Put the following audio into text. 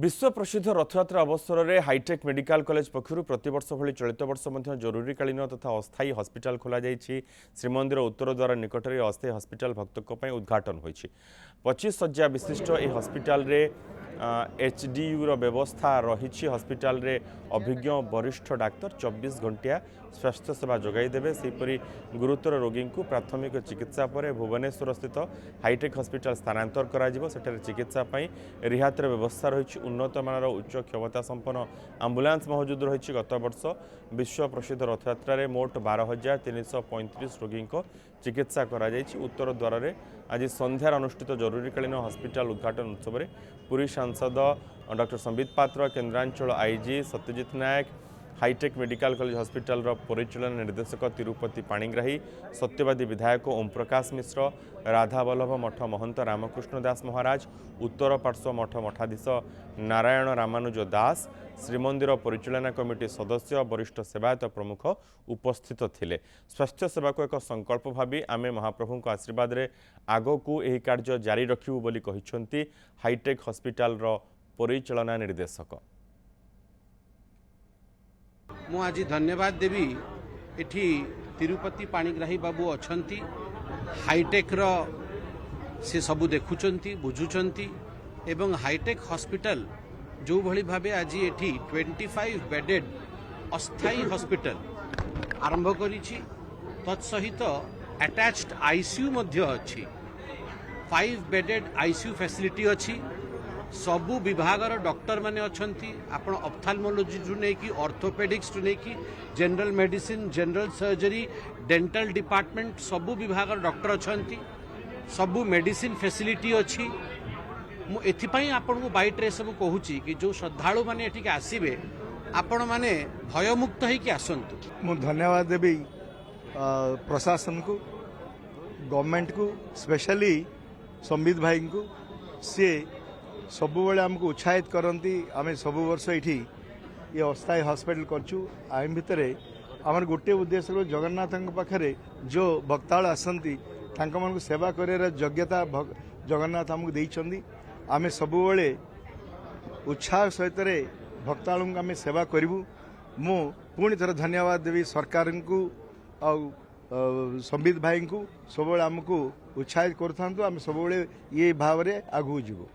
विश्व प्रसिद्ध रथयात्रा अवसर में हाईटेक मेडिकल कॉलेज पक्षर प्रतिवर्ष भली चलित वर्ष जरूरीकालीन तथा अस्थायी हॉस्पिटल खोल श्रीमंदिर उत्तर द्वार निकट में अस्थायी हॉस्पिटल भक्तों उद्घाटन होती 25 शज्या विशिष्ट यह हॉस्पिटल रे एचडीयू व्यवस्था रही हॉस्पिटल रे अभिज्ञ वरिष्ठ डाक्तर 24 घंटिया स्वास्थ्य सेवा जोगाई देवे सेहीपरि गुरुतर रोगी को प्राथमिक चिकित्सा पर भुवनेश्वर स्थित हाईटेक हॉस्पिटल स्थानांतर करा सेठारे चिकित्सा रिहातिर व्यवस्था रही उन्नत मानर उच्च क्षमता संपन्न आंबुलांस मौजूद रही गत वर्ष विश्व प्रसिद्ध रथयात्रा रे मोट 12,335 रोगी चिकित्सा करा उत्तर द्वार में आज संध्यार अनुष्ठित जरूरीकालीन हॉस्पिटल उद्घाटन उत्सव में पुरी सांसद डॉक्टर संबित पात्र केन्द्रांचल आईजी सत्यजित नायक हाईटेक मेडिकल कॉलेज हॉस्पिटल परिचालन निर्देशक तिरुपति पाणिग्राही सत्यवादी विधायक ओम प्रकाश मिश्र राधावल्लभ मठ महंत रामकृष्ण दास महाराज उत्तर पार्श्व मठ मठाधीश नारायण रामानुज दास श्रीमंदिर परिचालना कमिटी सदस्य वरिष्ठ सेवायत प्रमुख उपस्थित थिले। स्वास्थ्य सेवा को एक संकल्प भावी आमे महाप्रभु आशीर्वाद रे आगो को यह कार्य जारी रखिबु बोली कहिसंती हाईटेक हॉस्पिटल परिचालना निर्देशक। मु आज धन्यवाद देवी एठी तिरुपति पाणिग्राही बाबू अछंती हाईटेक रो से सबू देखुचंती बुझुचंती एवं हाईटेक हॉस्पिटल जो भली भाबे आज एठी 25 बेडेड अस्थायी हॉस्पिटल आरंभ करिछि तत्सहित अटैच्ड आईसीयू मध्य अछि 5 बेडेड आईसीयू फैसिलिटी अछि सबु विभागर डॉक्टर माने अछंती आपण ऑप्थाल्मोलॉजी टू नै कि ऑर्थोपेडिक्स टू नै कि general medicine general surgery dental department सबु विभागर डॉक्टर अछंती सबु मेडिसिन फैसिलिटी अछि मु एथिपाई आपण को बाइट रे सब कहूची कि जो श्रद्धालु माने एठी के आसीबे आपण माने भयमुक्त है कि आसंतु। मु धन्यवाद देबी प्रशासन को गवर्नमेंट को स्पेशली संबित भाई को से सबुबले आमको उत्साहित करती आम सब वर्ष ये ये अस्थायी हॉस्पिटल करचु आम भितर आमर गोटे उद्देश्य जगन्नाथ पाखे जो भक्ताल आसती सेवा कर योग्यता जगन्नाथ आमको देइछंदी आम सबुबले उत्साह सहित भक्ताल आम सेवा करूँ मु पुणी थर धन्यवाद देवी सरकार को संबित भाई को सब आमको उत्साहित करूँ आम सब ये भाव में आगू जीवु।